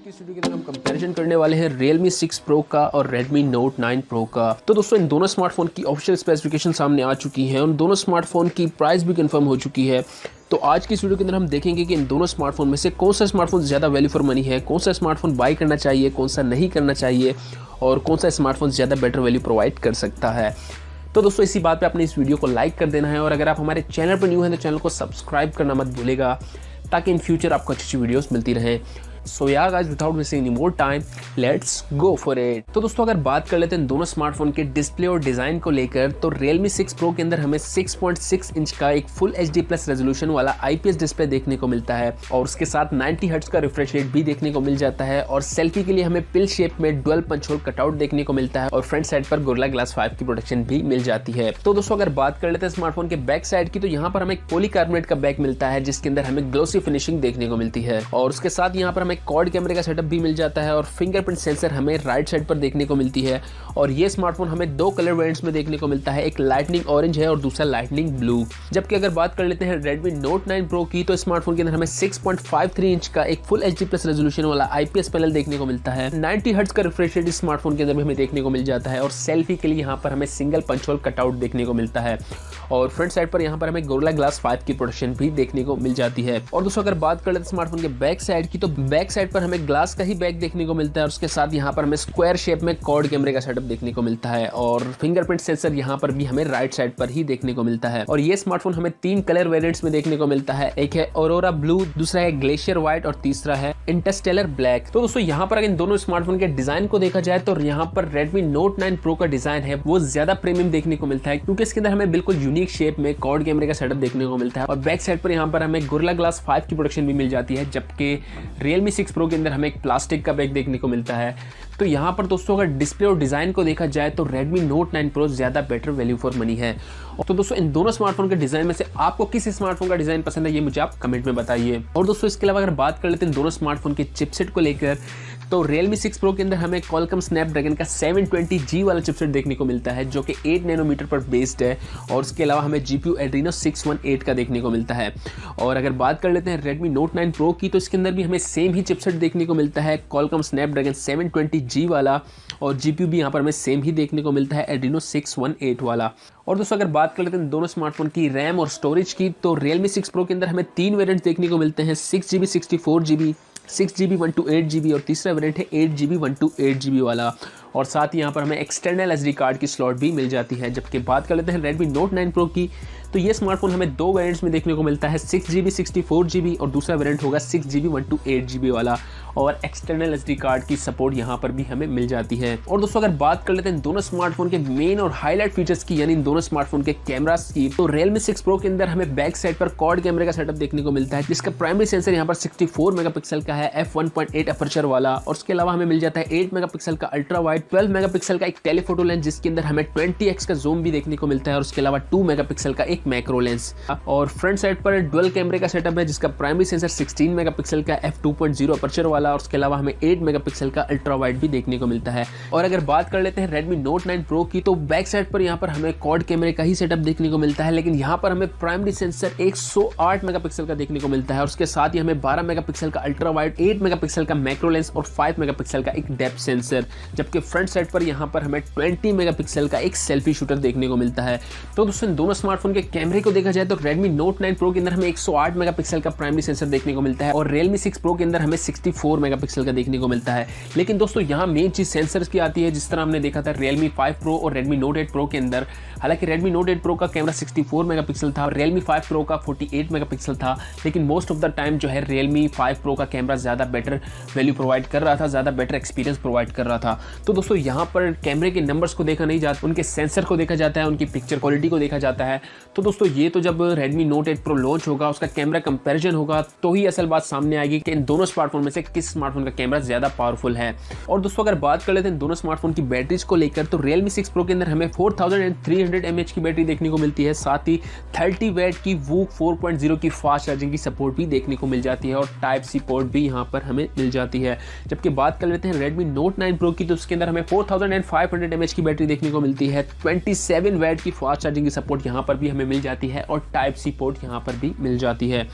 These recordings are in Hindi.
की इस वीडियो के अंदर हम कंपैरिजन करने वाले हैं Realme 6 Pro का और Redmi Note 9 Pro का। तो दोस्तों इन दोनों स्मार्टफोन की ऑफिशियल स्पेसिफिकेशन सामने आ चुकी हैं और दोनों स्मार्टफोन की प्राइस भी कंफर्म हो चुकी है। तो आज की इस वीडियो के अंदर हम देखेंगे कि इन दोनों स्मार्टफोन में से कौन सा स्मार्टफोन ज़्यादा वैल्यू फॉर मनी है, कौन सा स्मार्टफोन बाई करना चाहिए, कौन सा नहीं करना चाहिए और कौन सा स्मार्टफोन ज़्यादा बेटर वैल्यू प्रोवाइड कर सकता है। तो दोस्तों इसी बात पे आपने इस वीडियो को लाइक कर देना है और अगर आप हमारे चैनल पर न्यू हैं तो चैनल को सब्सक्राइब करना मत भूलेगा ताकि इन फ्यूचर आपको अच्छी अच्छी वीडियोस मिलती रहें। सो यार guys without wasting any more time let's go for it. तो दोस्तों अगर बात कर लेते हैं दोनों स्मार्टफोन के डिस्प्ले और डिज़ाइन को लेकर तो Realme 6 Pro के अंदर हमें 6.6 इंच का एक फुल HD प्लस रेजोल्यूशन वाला IPS डिस्प्ले देखने को मिलता है और उसके साथ 90 हर्ट्ज का रिफ्रेश रेट भी देखने को मिल जाता है और सेल्फी के लिए हमें पिल शेप में डुअल पंच होल कटआउट देखने को मिलता है और फ्रंट साइड पर गोरिल्ला ग्लास 5 की प्रोटेक्शन भी मिल जाती है। तो दोस्तों अगर बात कर लेते हैं स्मार्टफोन के बैक साइड की तो यहाँ पर हमें पॉलीकार्बोनेट का बैक मिलता है जिसके अंदर हमें ग्लोसी फिनिशिंग देखने को मिलती है और उसके साथ यहाँ पर हमें क्वाड कैमरे का सेटअप भी मिल जाता है और फिंगरप्रिंट सेंसर हमें राइट साइड पर देखने को मिलती है और ये स्मार्टफोन हमें दो कलर वेरिएंट्स में देखने को मिलता है, एक लाइटनिंग ऑरेंज है और दूसरा लाइटनिंग ब्लू। जबकि अगर बात कर लेते हैं Redmi Note 9 Pro की तो स्मार्टफोन के अंदर हमें 6.53 इंच का एक फुल HD प्लस रेजोल्यूशन वाला IPS पैनल देखने को मिलता है। 90 हर्ट्ज का रिफ्रेश रेट इस स्मार्टफोन के अंदर भी हमें देखने को मिल जाता है और सेल्फी के लिए यहाँ पर हमें सिंगल पंच होल कटआउट देखने को मिलता है और फ्रंट साइड पर यहाँ पर हमें गोरिल्ला ग्लास 5 की प्रोटेक्शन भी देखने को मिल जाती है। और दोस्तों अगर बात कर लेते हैं स्मार्टफोन के बैक साइड की तो बैक साइड पर हमें ग्लास का ही बैक देखने को मिलता है और उसके साथ यहाँ पर हमें स्क्वायर शेप में क्वाड कैमरे का सेटअप देखने को मिलता है और फिंगरप्रिंट सेंसर यहाँ पर भी हमें राइट साइड पर ही देखने को मिलता है। और ये स्मार्टफोन हमें तीन कलर वेरिएंट्स में देखने को मिलता है, एक है ऑरोरा ब्लू, दूसरा है ग्लेशियर व्हाइट और तीसरा है इंटरस्टेलर ब्लैक। तो दोस्तों यहाँ पर अगर इन दोनों स्मार्टफोन के डिजाइन को देखा जाए तो यहाँ पर Redmi Note 9 Pro का डिजाइन है वो ज्यादा प्रीमियम देखने को मिलता है क्योंकि इसके अंदर हमें बिल्कुल यूनिक शेप में क्वाड कैमरे का सेटअप देखने को मिलता है और बैक साइड पर यहाँ पर हमें गोरिल्ला ग्लास 5 की प्रोटेक्शन भी मिल जाती है। जबकि Realme 6 Pro के अंदर हमें एक प्लास्टिक का बैक देखने को मिलता है। तो यहाँ पर दोस्तों अगर डिस्प्ले और डिजाइन को देखा जाए तो Redmi Note 9 Pro ज्यादा बेटर वैल्यू फॉर मनी है। तो दोस्तों इन दोनों स्मार्टफोन के डिजाइन में से आपको किस स्मार्टफोन का डिजाइन पसंद है ये मुझे आप कमेंट में बताइए। और दोस्तों इसके अलावा अगर बात कर लेते हैं दोनों स्मार्टफोन के चिपसेट को लेकर तो Realme 6 Pro के अंदर हमें Qualcomm Snapdragon का 720G वाला चिपसेट देखने को मिलता है जो कि 8 नैनोमीटर पर बेस्ड है और उसके अलावा हमें GPU Adreno 618 का देखने को मिलता है। और अगर बात कर लेते हैं Redmi Note 9 Pro की तो इसके अंदर भी हमें सेम ही चिपसेट देखने को मिलता है Qualcomm Snapdragon 720G वाला और GPU भी यहाँ पर हमें सेम ही देखने को मिलता है Adreno 618 वाला। और दोस्तों अगर बात कर लेते हैं दोनों स्मार्टफोन की रैम और स्टोरेज की तो Realme 6 Pro के अंदर हमें तीन वेरिएंट्स देखने को मिलते हैं, 6GB 64GB, 6GB 128GB और तीसरा वेरिएंट है 8GB 128GB वाला। और साथ ही यहाँ पर हमें एक्सटर्नल SD कार्ड की स्लॉट भी मिल जाती है। जबकि बात कर लेते हैं Redmi Note 9 Pro की तो ये स्मार्टफोन हमें दो वेरिएंट्स में देखने को मिलता है, 6GB 64GB और दूसरा वेरिएंट होगा 6GB 128GB वाला और एक्सटर्नल SD कार्ड की सपोर्ट यहाँ पर भी हमें मिल जाती है। और दोस्तों अगर बात कर लेते हैं दोनों स्मार्टफोन के मेन और हाईलाइट फीचर्स की यानी इन दोनों स्मार्टफोन के कैमरास की तो Realme 6 Pro के अंदर हमें बैक साइड पर क्वाड कैमरे का सेटअप देखने को मिलता है जिसका प्राइमरी सेंसर यहाँ पर 64 मेगापिक्सल का है f1.8 अपर्चर वाला और उसके अलावा हमें मिल जाता है 8 मेगापिक्सल का अल्ट्रा वाइड, 12 मेगापिक्सल का एक टेलीफोटो लेंस जिसके अंदर हमें 20x का जूम भी देखने को मिलता है और उसके अलावा 2 मेगापिक्सल का एक मैक्रो लेंस और फ्रंट साइड पर डुअल कैमरे का सेटअप है जिसका प्राइमरी सेंसर 16 मेगापिक्सल का f2.0 अपर्चर वाला और उसके अलावा हमें 8 मेगापिक्सल का अल्ट्रा वाइड भी देखने को मिलता है। और अगर बात कर लेते हैं Redmi Note 9 Pro की तो बैक साइड पर यहाँ पर हमें क्वाड कैमरे का ही सेटअप देखने को मिलता है लेकिन यहाँ पर हमें प्राइमरी सेंसर 108 मेगापिक्सल का देखने को मिलता है और उसके साथ ही हमें 12 मेगापिक्सल का अल्ट्रा वाइड, 8 मेगापिक्सल का मैक्रो लेंस और 5 मेगापिक्सल का एक डेप्थ सेंसर। जबकि फ्रंट साइड पर यहाँ पर हमें 20 मेगापिक्सल का एक सेल्फी शूटर देखने को मिलता है। तो दोस्तों इन दोनों स्मार्टफोन के कैमरे को देखा जाए तो Redmi Note 9 Pro के अंदर हमें 108 मेगापिक्सल का प्राइमरी सेंसर देखने को मिलता है और Realme 6 Pro के अंदर हमें 64 मेगापिक्सल का देखने को मिलता है। लेकिन दोस्तों यहाँ मेन चीज सेंसर्स की आती है जिस तरह हमने देखा था Realme 5 Pro और Redmi Note 8 Pro के अंदर। हालांकि Redmi Note 8 Pro का कैमरा 64 मेगापिक्सल था और Realme 5 Pro का 48 मेगापिक्सल था लेकिन मोस्ट ऑफ द टाइम जो है Realme 5 Pro का कैमरा ज़्यादा बेटर वैल्यू प्रोवाइड कर रहा था, ज़्यादा बेटर एक्सपीरियंस प्रोवाइड कर रहा था। तो दोस्तों यहाँ पर कैमरे के नंबर्स को देखा नहीं जाता, उनके सेंसर को देखा जाता है, उनकी पिक्चर क्वालिटी को देखा जाता है। तो दोस्तों ये तो जब Redmi Note 8 Pro लॉन्च होगा, उसका कैमरा कंपैरिजन होगा तो ही असल बात सामने आएगी कि इन दोनों स्मार्टफोन में से किस स्मार्टफोन का कैमरा ज़्यादा पावरफुल है। और दोस्तों अगर बात कर लेते हैं दोनों स्मार्टफोन की बैटरीज को लेकर तो Realme 6 Pro के अंदर हमें 4300 mAh की बैटरी देखने को मिलती है, साथ ही 30 वैट की वूक 4.0 की फास्ट चार्जिंग की सपोर्ट भी देखने को मिल जाती है और टाइप सी पोर्ट भी यहाँ पर हमें मिल जाती है। जबकि बात कर लेते हैं Redmi Note 9 Pro की तो उसके अंदर हमें 4500 mAh की बैटरी देखने को मिलती है, 27 वैट की फास्ट चार्जिंग की सपोर्ट यहाँ पर भी हमें मिल जाती है और टाइप सी पोर्ट यहाँ पर भी मिल जाती है।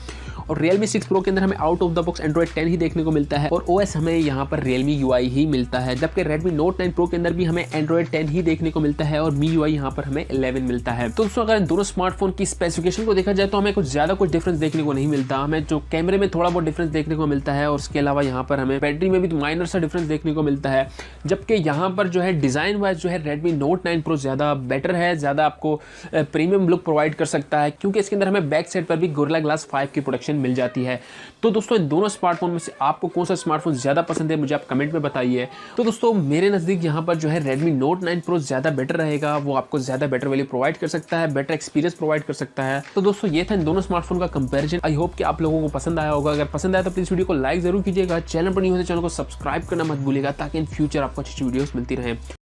और Realme 6 Pro के अंदर हमें out of the box Android 10 ही देखने को मिलता है और OS हमें यहाँ पर Realme UI ही मिलता है, जबकि Redmi Note 9 Pro के अंदर भी हमें Android 10 ही देखने को मिलता है और MIUI यहाँ पर हमें 11 मिलता है। तो दोस्तों अगर इन दोनों स्मार्टफोन की स्पेसिफिकेशन को देखा जाए तो हमें कुछ डिफरेंस देखने को नहीं मिलता। हमें जो कैमरे में थोड़ा बहुत डिफरेंस देखने को मिलता है और उसके अलावा यहाँ पर हमें बैटरी में भी माइनर सा डिफरेंस देखने को मिलता है, जबकि यहाँ पर जो है डिजाइन वाइज जो है Redmi Note 9 Pro ज्यादा बेटर है, ज्यादा आपको प्रीमियम लुक प्रोवाइड कर सकता है क्योंकि इसके अंदर हमें बैक साइड पर भी गोरिल्ला ग्लास 5 की प्रोटेक्शन मिल जाती है। तो दोस्तों इन दोनों स्मार्टफोन में से आपको कौन सा स्मार्टफोन ज्यादा पसंद है मुझे आप कमेंट में बताइए। तो दोस्तों मेरे नजदीक यहाँ पर जो है Redmi Note 9 Pro ज्यादा बेटर रहेगा, वो आपको ज्यादा बेटर वैल्यू प्रोवाइड कर सकता है, बेटर एक्सपीरियंस प्रोवाइड कर सकता है। तो दोस्तों ये था इन दोनों स्मार्टफोन का कंपैरिजन। आई होप कि आप लोगों को पसंद आया होगा। अगर पसंद आया तो प्लीज वीडियो को लाइक जरूर कीजिएगा, चैनल पर नहीं हो तो चैनल को सब्सक्राइब करना मत भूलिएगा ताकि इन फ्यूचर आपको अच्छी वीडियोस मिलती रहे।